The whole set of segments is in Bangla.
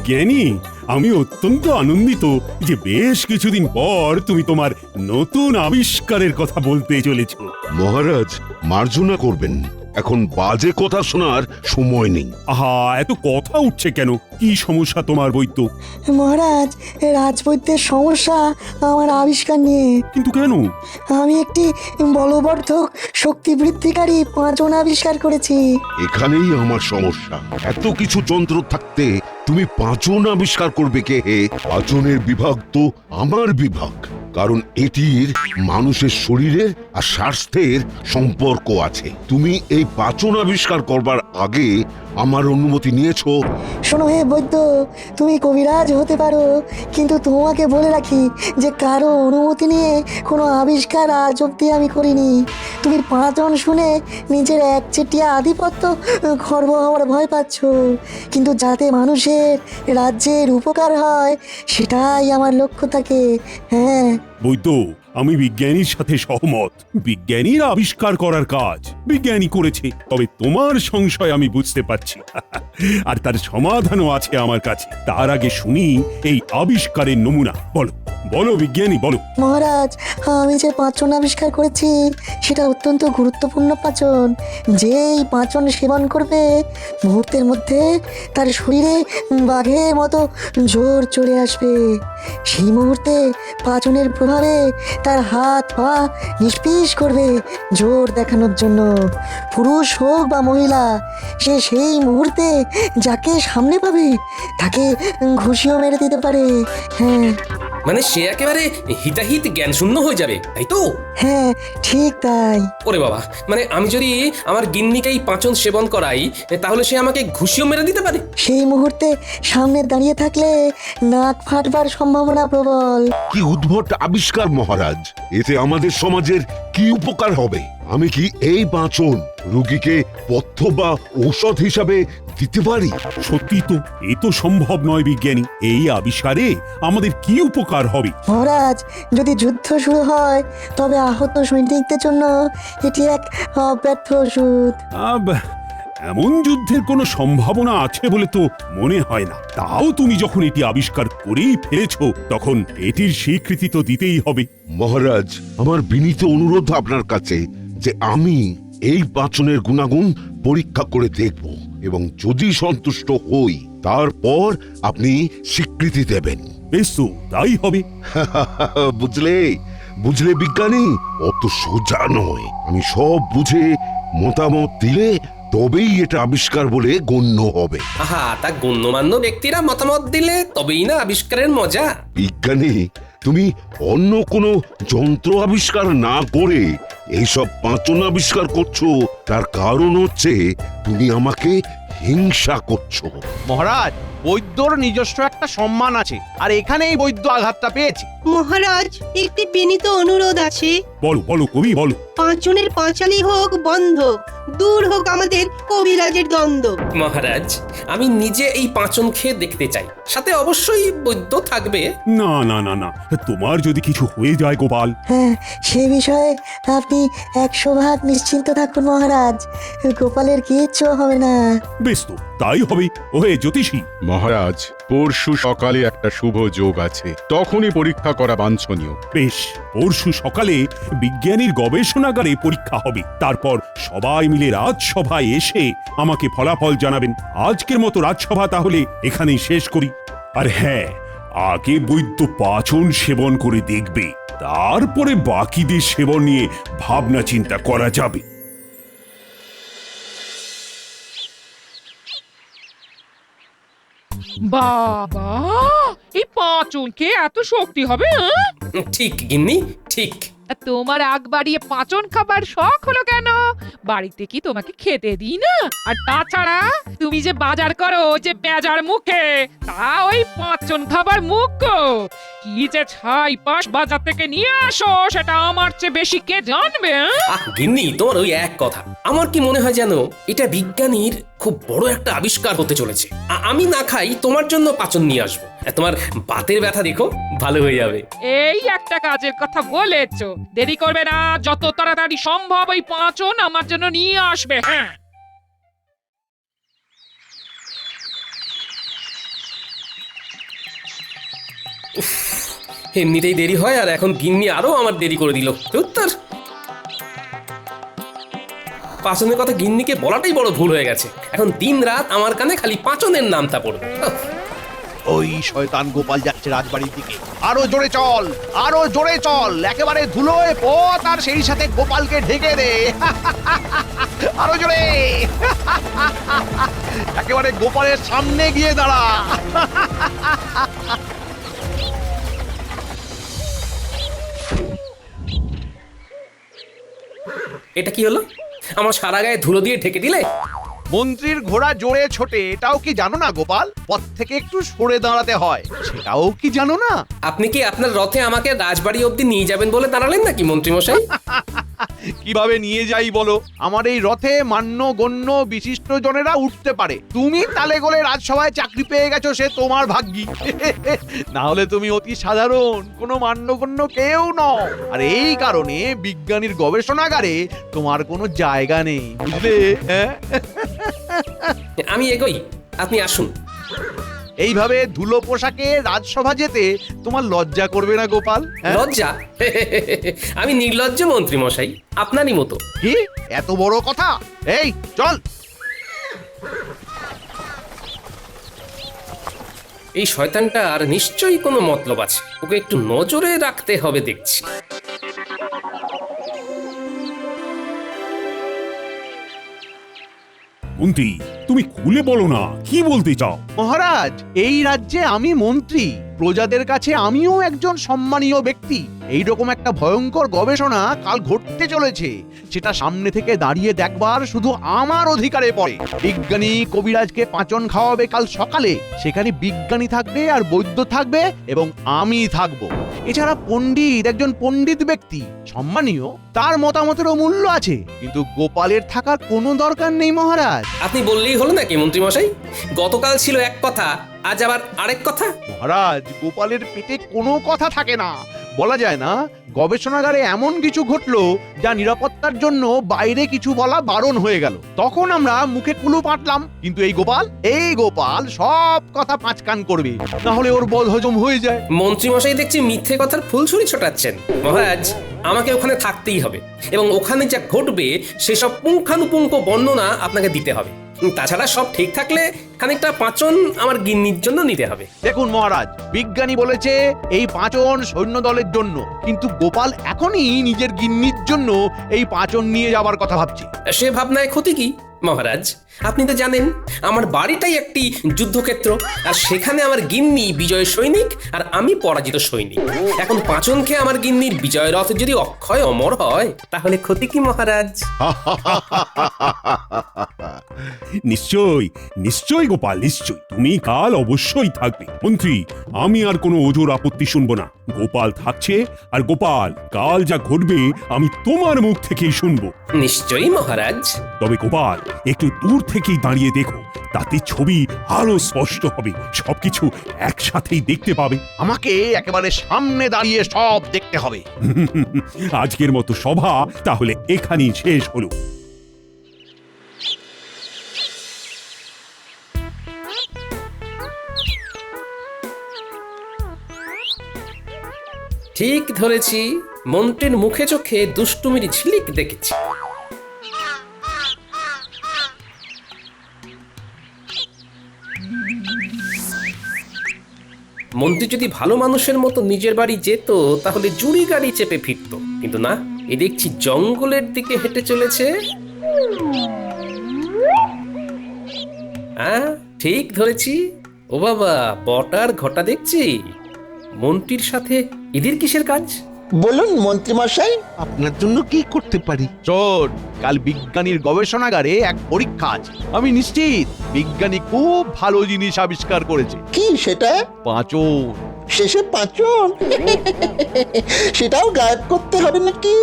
জ্ঞানী, আমি অত্যন্ত আনন্দিত যে বেশ কিছুদিন পর তুমি তোমার নতুন আবিষ্কারের কথা বলতে চলেছ। মহারাজ, মার্জনা করবেন, এখন বাজে কথা শোনার সময় নেই। আহা, এত কথা উঠছে কেন? কি সমস্যা তোমার বৈদ্য? মহারাজ, রাজবৈদ্যের সমস্যা আমার আবিষ্কার নিয়ে। কিন্তু কেন? আমি একটি বলবর্ধক শক্তি বৃদ্ধিকারী পাঁচন আবিষ্কার করেছি। এখানেই আমার সমস্যা। এত কিছু যন্ত্র থাকতে তুমি পাঁচন আবিষ্কার করবে কে হে? পাঁচনের বিভাগ তো আমার বিভাগ, কারণ এটির মানুষের শরীরের আর স্বাস্থ্যের সম্পর্ক আছে। তুমি এই পাঁচন আবিষ্কার করবার আগে আমার অনুমতি নিয়েছো? শোনো হে বৈদ্য, তুমি কবিরাজ হতে পারো, কিন্তু তোমাকে বলে রাখি যে কারো অনুমতি নিয়ে কোনো আবিষ্কার আজ অব্দি আমি করিনি। তুমি পাঁচন শুনে নিজের একচেটিয়া আধিপত্য খর্ব হওয়ার ভয় পাচ্ছ, কিন্তু যাতে মানুষের রাজ্যের উপকার হয় সেটাই আমার লক্ষ্য থাকে। হ্যাঁ বৈদ্য, আমি বিজ্ঞানীর সাথে সহমত। বিজ্ঞানীর আবিষ্কার করার কাজ বিজ্ঞানী করেছে, তবে তোমার সংশয় আমি বুঝতে পারছি আর তার সমাধানও আছে আমার কাছে। তার আগে শুনি এই আবিষ্কারের নমুনা। বলো বলো বিজ্ঞানী, বলো। মহারাজ, আমি যে পাঁচন আবিষ্কার করেছি সেটা অত্যন্ত গুরুত্বপূর্ণ পাঁচন। যেই পাঁচন সেবন করবে মুহূর্তের মধ্যে তার শরীরে বাঘের মতো জোর চলে আসবে। সেই মুহূর্তে পাঁচনের প্রভাবে তার হাত পা নিষ্পিস করবে জোর দেখানোর জন্য। পুরুষ হোক বা মহিলা, সে সেই মুহূর্তে যাকে সামনে পাবে তাকে ঘুষিও মেরে দিতে পারে। হ্যাঁ মানে সে একেবারে হিতাহিত জ্ঞান শূন্য হয়ে যাবে, তাই তো? হ্যাঁ, ঠিক তাই। ওরে বাবা, মানে আমি যদি আমার গিন্নিকেই পাঁচন সেবন করাই তাহলে সে আমাকে ঘুষিও মেরে দিতে পারে? সেই মুহূর্তে সামনে দাঁড়িয়ে থাকলে নাক ফাটবার সম্ভাবনা প্রবল। কি উদ্ভট আবিষ্কার মহারাজ! এতে আমাদের সমাজের কি উপকার হবে? আমি কি এই পাঁচন রোগীকে পথ্য বা ঔষধ হিসাবে দিতে পারি? সত্যি তো, এ তো সম্ভব নয় বিজ্ঞানী। এই আবিষ্কারে আমাদের কি উপকার হবে? মহারাজ, যদি যুদ্ধ শুরু হয় তবে আহত সৈনিকদের জন্য এটি এক অব্যর্থ ওষুধ। এমন যুদ্ধের কোনো সম্ভাবনা আছে বলে তো মনে হয় না। তাও তুমি যখন এটি আবিষ্কার করেই ফেলেছো, তখন এটির স্বীকৃতি তো দিতেই হবে। মহারাজ, আমার বিনীত অনুরোধ আপনার কাছে যে আমি এই পাঁচনের গুণাগুণ পরীক্ষা করে দেখব এবং যদি সন্তুষ্ট হই তারপর আপনি স্বীকৃতি দেবেন। বেশ, তো তাই হবে। বুঝলে বুঝলে বিজ্ঞানী, অত সোজা নয়। আমি সব বুঝে মতামত দিলে তবেই এটা আবিষ্কার বলে গণ্য হবে। আহা, তা গণ্যমান্য ব্যক্তিরা মতামত দিলে তবেই না আবিষ্কারের মজা। বিজ্ঞানী, তুমি অন্য কোনো যন্ত্র আবিষ্কার না করে এইসব পাঁচন আবিষ্কার করছো, তার কারণ হচ্ছে তুমি আমাকে হিংসা করছো। মহারাজ, বৈদ্যর নিজস্ব একটা সম্মান আছে, আর এখানেই বৈদ্য আঘাতটা পেয়েছে। মহারাজ, একটি বিনীত অনুরোধ আছে। বলো বলো কবি, বলো। পাঁচনের পাঁচালি হোক বন্ধ, দূর হোক আমাদের কবিরাজের দ্বন্দ্ব। মহারাজ, আমি নিজে এই পাঁচন খেয়ে দেখতে চাই, সাথে অবশ্যই বৈদ্য থাকবে। না না না না, তোমার যদি কিছু হয়ে যায় গোপাল। হ্যাঁ, সে বিষয়ে আপনি 100% নিশ্চিন্ত থাকুন মহারাজ, গোপালের কিচ্ছু হবে না। বেশ, তো তাই হবে। ওহে জ্যোতিষী। মহারাজ, পরশু সকালে একটা শুভ যোগ আছে, তখনই পরীক্ষা করা বাঞ্ছনীয়। বেশ, পরশু সকালে বিজ্ঞানীর গবেষণাগারে পরীক্ষা হবে। তারপর সবাই মিলে রাজসভায় এসে আমাকে ফলাফল জানাবেন। আজকের মতো রাজসভা তাহলে এখানেই শেষ করি। আর হ্যাঁ, আগে বৈদ্য পাচন সেবন করে দেখবে, তারপরে বাকিদের সেবন নিয়ে ভাবনা চিন্তা করা যাবে। বাবা, এই পাঁচনকে এত শক্তি হবে? ঠিক গিন্নি, ঠিক। তোমার আগ বাড়িয়ে পাঁচন খাবার শখ হলো কেন? বাড়িতে কি তোমাকে খেতে দিই না? আর তাছাড়া তুমি যে বাজার করো যে বেজার মুখে, তা ওই পাঁচন খাবার মুখ গো। কি যে ছাই পাশ বাজার থেকে নিয়ে আসো, সেটা আমার চেয়ে বেশি কে জানবে? গিন্নি, তোমার ওই এক কথা। আমার কি মনে হয় জানো, এটা বিজ্ঞানীর খুব বড় একটা আবিষ্কার হতে চলেছে। আমি না খাই, তোমার জন্য পাচন নিয়ে আসবো। তোমার বাতের ব্যথা দেখো ভালো হয়ে যাবে। এই একটা কাজের কথা বলেছো, দেরি করবে না, যত তাড়াতাড়ি সম্ভব ওই পাঁচন আমার জন্য নিয়ে আসবে। হ্যাঁ, এমনিতেই দেরি হয়, আর এখন গিন্নি আরো আমার দেরি করে দিল। উত্তর পাচনের কথা গিন্নিকে বলাটাই বড় ভুল হয়ে গেছে। এখন দিন রাত আমার কানে খালি পাচনের নামটা পড়বে। ওই শয়তান গোপাল যাচ্ছে রাজবাড়ির দিকে। আরো জোরে চল, আরো জোরে চল, একেবারে ধুলোয় পথ, আর সেই সাথে গোপালকে ঢেকে দে। আরো জোরে, একেবারে গোপালের সামনে গিয়ে দাঁড়া। এটা কি হলো? আমার সারা গায়ে ধুলো দিয়ে ঢেকে দিলে। মন্ত্রীর ঘোড়া জোরে ছোটে, এটাও কি জানো না গোপাল? পথ থেকে একটু সরে দাঁড়াতে হয়, সেটাও কি জানো না? আপনি কি আপনার রথে আমাকে রাজবাড়ি অবধি নিয়ে যাবেন বলে দাঁড়ালেন নাকি মন্ত্রী মশাই? কিভাবে নিয়ে যাই বলো? আমার এই রথে মান্য গণ্য বিশিষ্ট জনেরা উঠতে পারে। তুমি তালে গোলে রাজসভায় চাকরি পেয়ে গেছো, সে তোমার ভাগ্যি। না হলে তুমি অতি সাধারণ কোনো মান্যগণ্য কেউ নও। আর এই কারণে বিজ্ঞানীর গবেষণাগারে তোমার কোনো জায়গা নেই, বুঝলে? হ্যাঁ, আমি এগোই, আপনি আসুন। এইভাবে ধুলো পোশাকে রাজসভা যেতে তোমার লজ্জা করবে না গোপাল? হ্যাঁ? লজ্জা? আমি নির্লজ্জ মন্ত্রী মশাই, আপনারই মতো। কি এত বড় কথা? এই চল। এই শয়তানটার নিশ্চয়ই কোনো মতলব আছে, ওকে একটু নজরে রাখতে হবে দেখছি। মন্ত্রী, তুমি খুলে বলো না, কি বলতে চাও? মহারাজ, এই রাজ্যে আমি মন্ত্রী, প্রজাদের কাছে আমিও একজন সম্মানীয় ব্যক্তি। এইরকম একটা ভয়ঙ্কর গবেষণা কাল ঘটতে চলেছে, সেটা সামনে থেকে দাঁড়িয়ে দেখবার শুধু আমার অধিকারে পড়ে। বিজ্ঞানী কবিরাজকে পাচন খাওয়াবে কাল সকালে, সেখানে বিজ্ঞানী থাকবে আর বৈদ্য থাকবে এবং আমি থাকবো। এছাড়া পণ্ডিত, একজন পণ্ডিত ব্যক্তি সম্মানীয়, তার মতামতেরও মূল্য আছে, কিন্তু গোপালের থাকার কোনো দরকার নেই মহারাজ। আপনি বললেই হলো নাকি মন্ত্রী মশাই? গতকাল ছিল এক কথা, আজ আবার আরেক কথা। মহারাজ, গোপালের পেটে কোনো কথা থাকে না, বলা যায় না। গবেষণাগারে এমন কিছু ঘটলো যা নিরাপত্তার জন্য বাইরে কিছু বলা বারণ হয়ে গেল। তখন আমরা মুখে কুলু পাটলাম, কিন্তু এই গোপাল সব কথা পাঁচ কান করবে, না হলে ওর বদ হজম হয়ে যায়। মন্ত্রী মশাই দেখছি মিথ্যে কথার ফুলছুরি ছোটাচ্ছেন। মহারাজ, আমাকে ওখানে থাকতেই হবে এবং ওখানে যা ঘটবে সেসব পুঙ্খানুপুঙ্খ বর্ণনা আপনাকে দিতে হবে। তাছাড়া সব ঠিক থাকলে খানিকটা পাচন আমার গিন্নির জন্য নিতে হবে। দেখুন মহারাজ, বিজ্ঞানী বলেছে এই পাচন সৈন্য দলের জন্য, কিন্তু গোপাল এখনই নিজের গিন্নির জন্য এই পাচন নিয়ে যাবার কথা ভাবছে। সে ভাবনায় ক্ষতি কি মহারাজ? আপনি তো জানেন আমার বাড়িটাই একটি যুদ্ধক্ষেত্র, আর সেখানে আমার গিন্নি বিজয় সৈনিক আর আমি পরাজিত সৈনিক। এখন পাচন খেয়ে আমার গিন্নির বিজয় রথ যদি অক্ষয় অমর হয়, তাহলে ক্ষতি কি মহারাজ? নিশ্চয় নিশ্চয় গোপাল, নিশ্চয় তুমি কাল অবশ্যই থাকবে। মন্ত্রী, আমি আর কোনো ওজোর আপত্তি শুনবো না। গোপাল থাকছে, আর গোপাল কাল যা ঘটবে আমি তোমার মুখ থেকেই শুনবো। নিশ্চয়ই মহারাজ। তবে গোপাল, একটু দূর থেকেই দাঁড়িয়ে দেখো, তাতে ছবি আরো স্পষ্ট হবে, সবকিছু একসাথেই দেখতে পাবে। আমাকে একেবারে সামনে দাঁড়িয়ে সব দেখতে হবে। আজকের মতো সভা তাহলে এখানেই শেষ হলো। ঠিক ধরেছি, মন্ত্রীর মুখে চোখে দুষ্টুমির ঝিলিক দেখেছি। মন্ত্রী যদি ভালো মানুষের মতো নিজের বাড়ি যেত, তাহলে জুড়ি গাড়ি চেপে ফিরত, কিন্তু না, এ দেখছি জঙ্গলের দিকে হেঁটে চলেছে। হ্যাঁ, ঠিক ধরেছি। ও বাবা, বটার ঘটা দেখছি। মন্ত্রীর সাথে এদের কিসের কাজ? বলুন মন্ত্রী মশাই, আপনার জন্য কি করতে পারি? চোর, কাল বিজ্ঞানীর গবেষণাগারে এক পরীক্ষা আছে। আমি নিশ্চিত বিজ্ঞানী খুব ভালো জিনিস আবিষ্কার করেছে। কি সেটা? পাঁচন। শেষে পাচন? সেটাও গায়েব করতে হবে নাকি?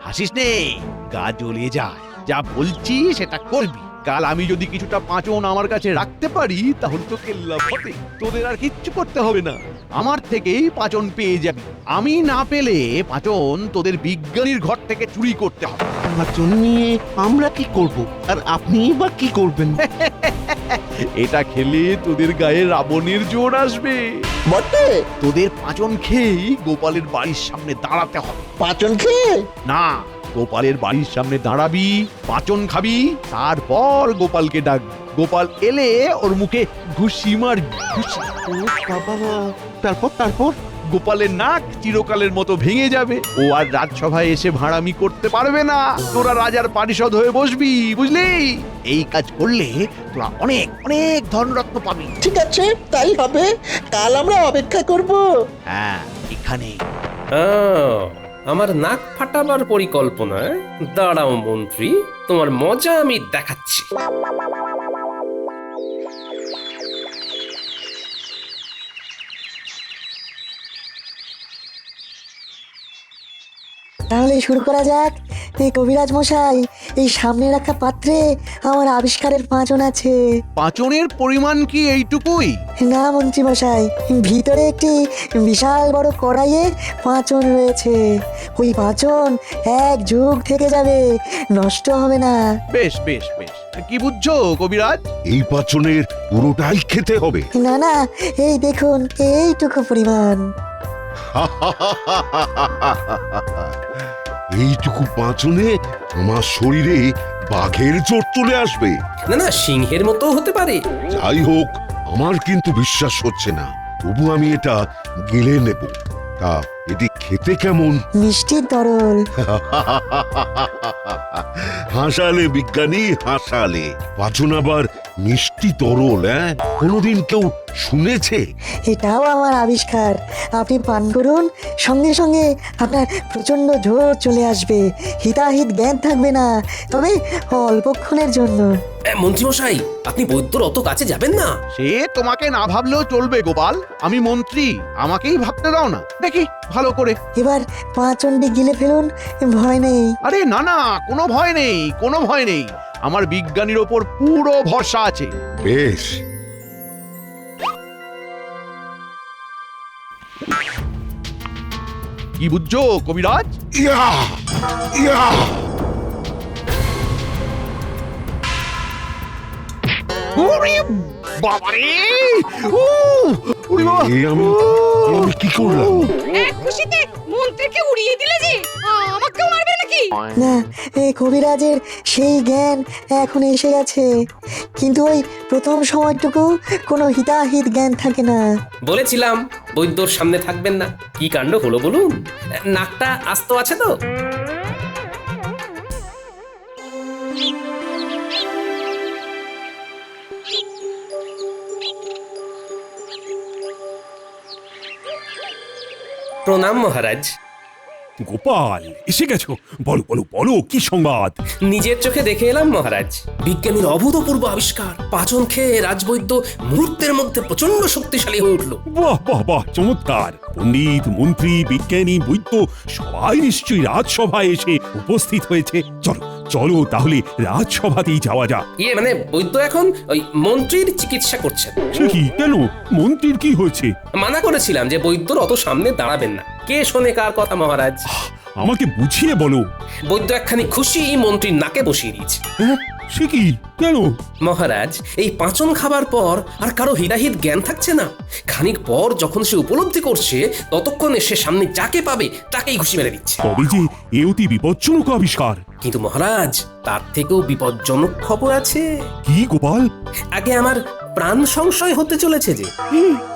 হাসিস নে, গা জ্বলে যায়। যা বলছি সেটা করবি। কাল আমি যদি কিছুটা পাঁচন আমার কাছে রাখতে পারি, তাহলে তো কেল্লা ফতে, তোদের আর কিচ্ছু করতে হবে না, আমার থেকেই পাঁচন পেয়ে যাবি। আমি না পেলে পাঁচন তোদের বিজ্ঞানীর ঘর থেকে চুরি করতে হবে। পাচন নিয়ে আমরা কি করব, আর আপনি বা কি করবেন? এটা খেলে তোদের গায়ে রাবণের জোর আসবে। বটে তোদের পাঁচন খেয়েই গোপালের বাড়ির সামনে দাঁড়াতে হবে। পাঁচন খেয়ে না, গোপালের বাড়ির সামনে দাঁড়াবি, পাঁচন খাবি, তারপর গোপালকে ডাকবি। গোপাল এলে ওর মুখে ঘুষি মারবি, ঘুষি। ও বাবা, তারপর তারপর গোপালের নাক চিরকালের মতো ভেঙে যাবে। ও আর রাজসভায় এসে ভাড়ামি করতে পারবে না। তোরা রাজার পারিষদ হয়ে বসবি, বুঝলি? এই কাজ করলে তোরা অনেক অনেক ধনরত্ন পাবি। ঠিক আছে, তাই হবে। কাল আমরা অপেক্ষা করব। হ্যাঁ, এখানে আমার নাক ফাটাবার পরিকল্পনা? দাঁড়াও মন্ত্রী, তোমার মজা আমি দেখাচ্ছি। তাহলে শুরু করা যাক। এই কবিরাজ মশাই, এই সামনে রাখা পাত্রে আমার আবিষ্কারের পাঁচন আছে। পাঁচনের পরিমাণ কি এইটুকুই? না মন্ত্রী মশাই, ভিতরে একটি বিশাল বড় কড়াইয়ে পাঁচন রয়েছে। ওই পাঁচন এক যুগ থেকে যাবে, নষ্ট হবে না। বেশ বেশ বেশ, কি বুঝছো কবিরাজ? এই পাচনের পুরোটাই খেতে হবে। না না, এই দেখুন, এইটুকু পরিমাণ। এইটুকু পাঁচনে আমার শরীরে বাঘের জোর চলে আসবে। না না, সিংহের মতো হতে পারে। যাই হোক, আমার কিন্তু বিশ্বাস হচ্ছে না। তবু আমি এটা গিলে নেব। তা এটি খেতে কেমন? মিষ্টি তরল। হাসালে বিজ্ঞানী, হাসালে। পাচন আবার মিষ্টি তরল, হ্যাঁ? কোনোদিন কেউ শুনেছে? এটাও আমার আবিষ্কার। আপনি পান করুন, সঙ্গে সঙ্গে আপনার প্রচন্ড জোর চলে আসবে, হিতাহিত জ্ঞান থাকবে না, তবে অল্পক্ষণের জন্য। মন্ত্রীমশাই, আপনি বৈদ্যর অত কাছে যাবেন না। সে তোমাকে না ভাবলেও চলবে গোপাল। আমি মন্ত্রী, আমাকেই ভাবতে দাও না। দেখি ভালো করে। এবার পাঁচনটি গিলে ফেলুন, ভয় নেই। আরে না না, কোনো ভয় নেই, কোনো ভয় নেই। আমার বিজ্ঞানীর ওপর পুরো ভরসা আছে। বেশ। কি বুঝছো কবিরাজ? ইয়া ইয়া ওরে বাবারে! উ! ওরে বাবা! এ আমি কি করলাম? এক খুশিতে মন্ত্রীকে উড়িয়ে দিলে যে, আমাকেও মারবে নাকি? না, এই কবিরাজের সেই জ্ঞান এখন এসে গেছে, কিন্তু ওই প্রথম সময়টুকু কোনো হিতাহিত জ্ঞান থাকে না। বলেছিলাম বৈদ্যর সামনে থাকবেন না। কি কাণ্ড হলো বলুন? নাকটা আস্ত আছে তো? প্রণাম মহারাজ। গোপাল, এসে গেছো? বলো বলো বলো, কি সংবাদ? নিজের চোখে দেখে এলাম মহারাজ, বিজ্ঞানীর অভূতপূর্ব আবিষ্কার। পাচন খেয়ে রাজবৈদ্য মুহূর্তের মধ্যে প্রচন্ড শক্তিশালী হয়ে উঠল। বাহ বাহ বাহ, চমৎকার! পণ্ডিত, মন্ত্রী, বিজ্ঞানী, বৈদ্য সবাই নিশ্চয়ই রাজসভায় এসে উপস্থিত হয়েছে। চলো চলো তাহলে রাজসভাতেই যাওয়া যাক। মানে বৈদ্য এখন ওই মন্ত্রীর চিকিৎসা করছেন। সে কি? কেন? মন্ত্রীর কি হয়েছে? মানা করেছিলাম যে বৈদ্যর অত সামনে দাঁড়াবেন না। কে শোনে কার কথা মহারাজ? আমাকে বুঝিয়ে বলো। বৈদ্য একখানি খুশি মন্ত্রীর নাকে বসিয়ে দিয়েছে। হ্যাঁ, সে কি? কেন? মহারাজ, এই পাচন খাবার পর আর কারো হিতাহিত জ্ঞান থাকছে না। খানিক পর যখন সে উপলব্ধি করছে, ততক্ষণে সে সামনে যাকে পাবে তাকেই ঘুষি মেরে দিচ্ছে। তবে যে এ অতি বিপজ্জনক আবিষ্কার। কিন্তু মহারাজ, তার থেকেও বিপজ্জনক খবর আছে। কি গোপাল? আগে আমার প্রাণ সংশয় হতে চলেছে যে।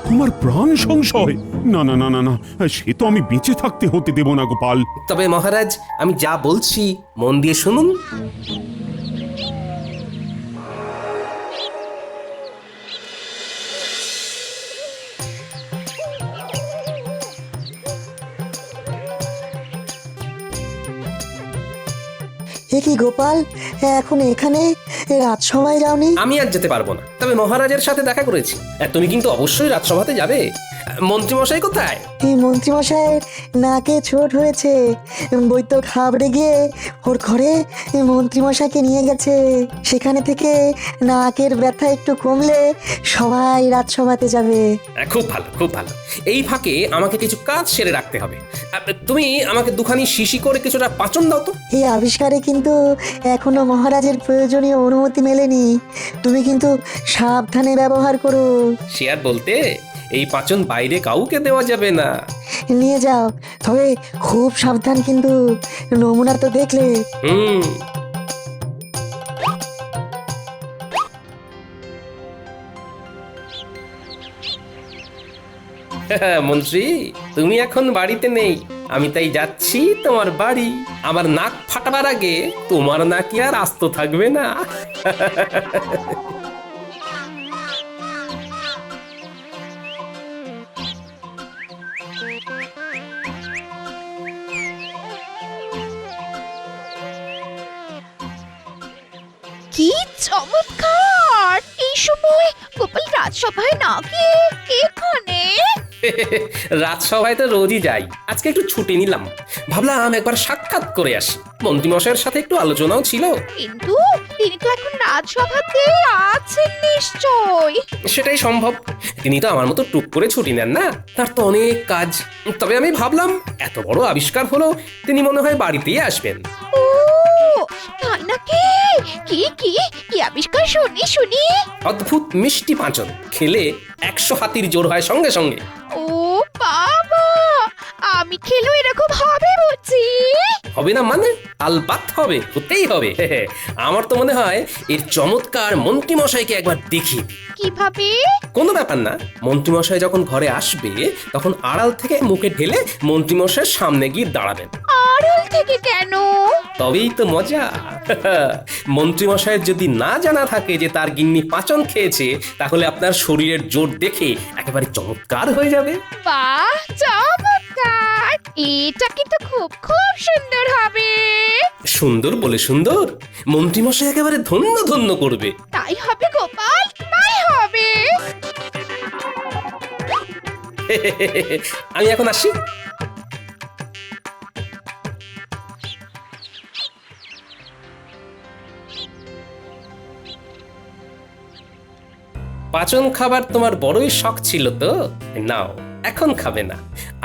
তোমার প্রাণ সংশয়? না না না না না, সে তো আমি বেঁচে থাকতে হতে দেব না গোপাল। তবে মহারাজ, আমি যা বলছি মন দিয়ে শুনুন। এ কি গোপাল, এখন এখানে? রাজসভায় যাওনি? আমি আর যেতে পারবো না, তবে মহারাজের সাথে দেখা করেছি। তুমি কিন্তু অবশ্যই রাজসভাতে যাবে। মন্ত্রীমশাই কোথায়? এই মন্ত্রীমশাইয়ের নাকে চোট হয়েছে, বৈদ্য ঘাবড়ে গিয়ে ওর ঘরে মন্ত্রীমশাইকে নিয়ে গেছে। সেখানে থেকে নাকের ব্যথা একটু কমলে সবাই রাজসভাতে যাবে। খুব ভালো, খুব ভালো। এই ফাঁকে আমাকে কিছু কাজ সেরে রাখতে হবে। তুমি আমাকে দুখানি শিশি করে কিছুটা পাচন দাও তো। এই আবিষ্কারে কিন্তু এখনো মহারাজের প্রয়োজনীয় অনুমতি মেলেনি, তুমি কিন্তু সাবধানে ব্যবহার করো। সে আর বলতে, এই পাচন বাইরে কাউকে দেওয়া যাবে না। নিয়ে যাও, তবে খুব সাবধান কিন্তু, নমুনা তো দেখলে। হুম। মন্ত্রী, তুমি এখন বাড়িতে নেই, আমি তাই যাচ্ছি তোমার বাড়ি। আমার নাক ফাটাবার আগে তোমার নাকি আর আস্ত থাকবে না। কি চমৎকার! এই সময় গোপাল রাজসভায় না গিয়ে এখানে? রাজসভায় তো রোজই যাই, আজকে একটু ছুটি নিলাম। ভাবলাম একবার সাক্ষাৎ করে আসি। মন্ত্রীমশাইয়ের সাথে একটু আলোচনাও ছিল। কিন্তু তিনি তো এখন রাজসভাতে আছেন নিশ্চয়। সেটাই সম্ভব, তিনি তো আমার মতো টুক করে ছুটি নেন না, তার তো অনেক কাজ। তবে আমি ভাবলাম এত বড় আবিষ্কার হলো, তিনি মনে হয় বাড়িতেই আসবেন। ও তাই নাকি? কি কি কি আবিষ্কার শুনি শুনি। অদ্ভুত মিষ্টি পাঁচন, খেলে 100 হাতির জোর হয় সঙ্গে সঙ্গে। ও বাবা, আমি খেলো এরকম হবে বুঝি? হবে না মানে? আলবাত হবে, হতেই হবে। আমার তো মনে হয় এর চমৎকার মন্ত্রীমশাইকে একবার দেখিয়ে দিই। কিভাবে? কোনো ব্যাপার না, মন্ত্রীমশাই যখন ঘরে আসবে তখন আড়াল থেকে মুখে ঢেলে মন্ত্রীমশাইয়ের সামনে গিয়ে দাঁড়াবেন। আড়াল থেকে কেন? তবেই তো মজা। মন্ত্রীমশাইয়ের যদি না জানা থাকে যে তার গিন্নি পাচন খেয়েছে, তাহলে আপনার শরীরের জোর দেখে একেবারে চমৎকার হয়ে যাবে। বাহ, চমৎকার! এটা কিন্তু খুব খুব সুন্দর হবে। সুন্দর বলে সুন্দর, মন্ত্রীমশাই একেবারে ধন্য ধন্য করবে। তাই হবে গোপাল, তাই হবে। আমি এখন আসি। পাচন খাবার তোমার বড়ই শখ ছিল তো, নাও এখন খাবে না।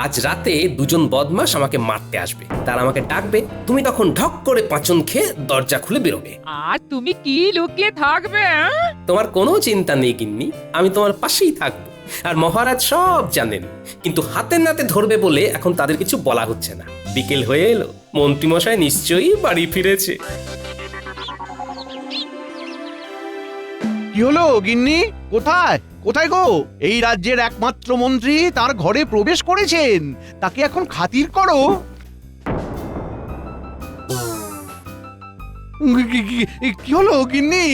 আজ রাতে দুজন বদমাশ আমাকে মারতে আসবে, তারা আমাকে ডাকবে, তুমি তখন ঢক করে পাচন খেয়ে দরজা খুলে বেরোবে। আর তুমি কি লুকিয়ে থাকবে? তোমার কোনো চিন্তা নেই গিন্নি, আমি তোমার পাশেই থাকবো। আর মহারাজ সব জানেন, কিন্তু হাতে নাতে ধরবে বলে এখন তাদের কিছু বলা হচ্ছে না। বিকেল হয়ে এলো, মন্ত্রীমশাই নিশ্চয়ই বাড়ি ফিরেছে। কি হলো গিন্নি? কোথায় কোথায় গো? এই রাজ্যের একমাত্র মন্ত্রী তার ঘরে প্রবেশ করেছেন, তাকে এখন খাতির করো। কি হলো গিন্নি?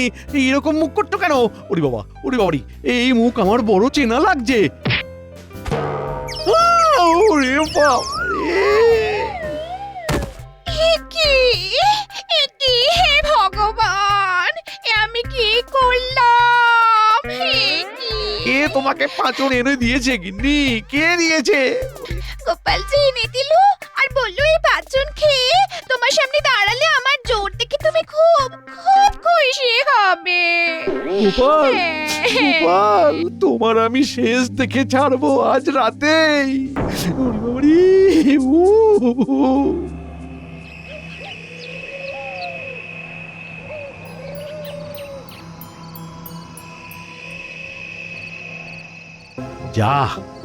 এরকম মুখ করছো কেন? ওরে বাবা, ওরে বাবারি, এই মুখ আমার বড় চেনা লাগছে। ওরে বাবা কি কি হে ভগবান, আমি কি করলাম? কে তোমাকে পাঁচন এনে দিয়েছে গিন্নি? কে দিয়েছে? গোপাল জি এনে দিল আর বললো এই পাঁচন খেয়ে তোমার সামনে দাঁড়ালে আমার জোর দেখে তুমি খুব খুব খুশি হবে। গোপাল, গোপাল, তোমার আমি শেষ দেখে ছাড়বো আজ রাতেই। ওরে বাবারি, যা,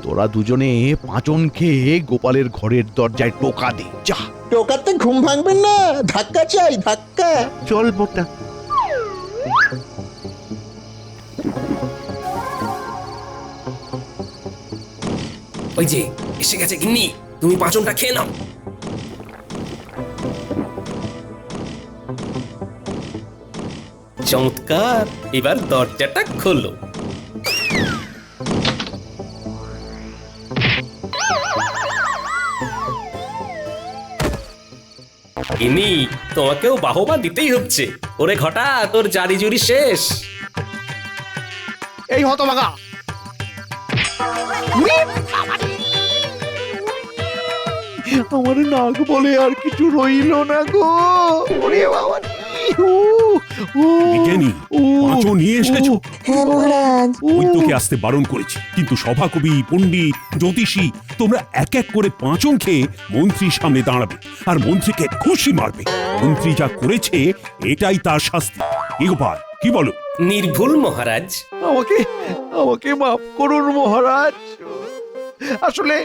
তোরা দুজনে পাঁচন খেয়ে গোপালের ঘরের দরজায় টোকা দে, যা। টোকাতে ঘুম ভাঙবেন না, ধাক্কা চাই, ধাক্কা। চল মোটা। ওই যে এসে গেছে গিন্নি, তুমি পাঁচনটা খেয়ে নাও। চমৎকার, এবার দরজাটা খোলো। গিন্নি, তোমাকেও বাহবা দিতেই হচ্ছে। ওরে ঘটা, তোর জারি জুরি শেষ। এই হতভাগা, আমার নাক বলে আর কিছু রইল না গো। ওরে বাবা রে, ও, ও, বিজ্ঞানী ও, পাঁচন নিয়ে এসেছো? হ্যাঁ মহারাজ। ওই তোকে আসতে বারণ করেছি, কিন্তু সভাকবি, পণ্ডিত, জ্যোতিষী তোমরা এক এক করে পাঁচন খেয়ে মন্ত্রীর সামনে দাঁড়াবে আর মন্ত্রীকে খুশি মারবে। মন্ত্রী যা করেছে এটাই তার শাস্তি। কি গোপাল, কি বলো? নির্ভুল মহারাজ। আমাকে আমাকে মাফ করুন মহারাজ। আসলে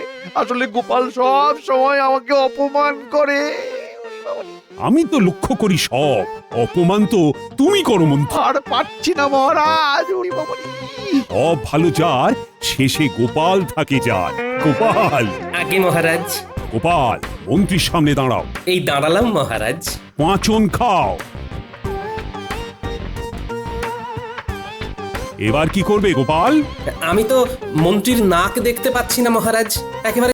আসলে গোপাল সব সময় আমাকে অপমান করে। আমি তো লক্ষ্য করি সব অপমান তো তুমি করো মন্ত্রী। আর পাচ্ছি না মহারাজ। ওরে বাবা রে। সব ভালো যার শেষে গোপাল থাকে যার। গোপাল, আগে মহারাজ। গোপাল মন্ত্রীর সামনে দাঁড়াও, এই দাঁড়ালাম মহারাজ। পাঁচন খাও। এবার কি করবে গোপাল? আমি তো মন্ত্রীর নাক দেখতে পাচ্ছি না মহারাজ, একেবারে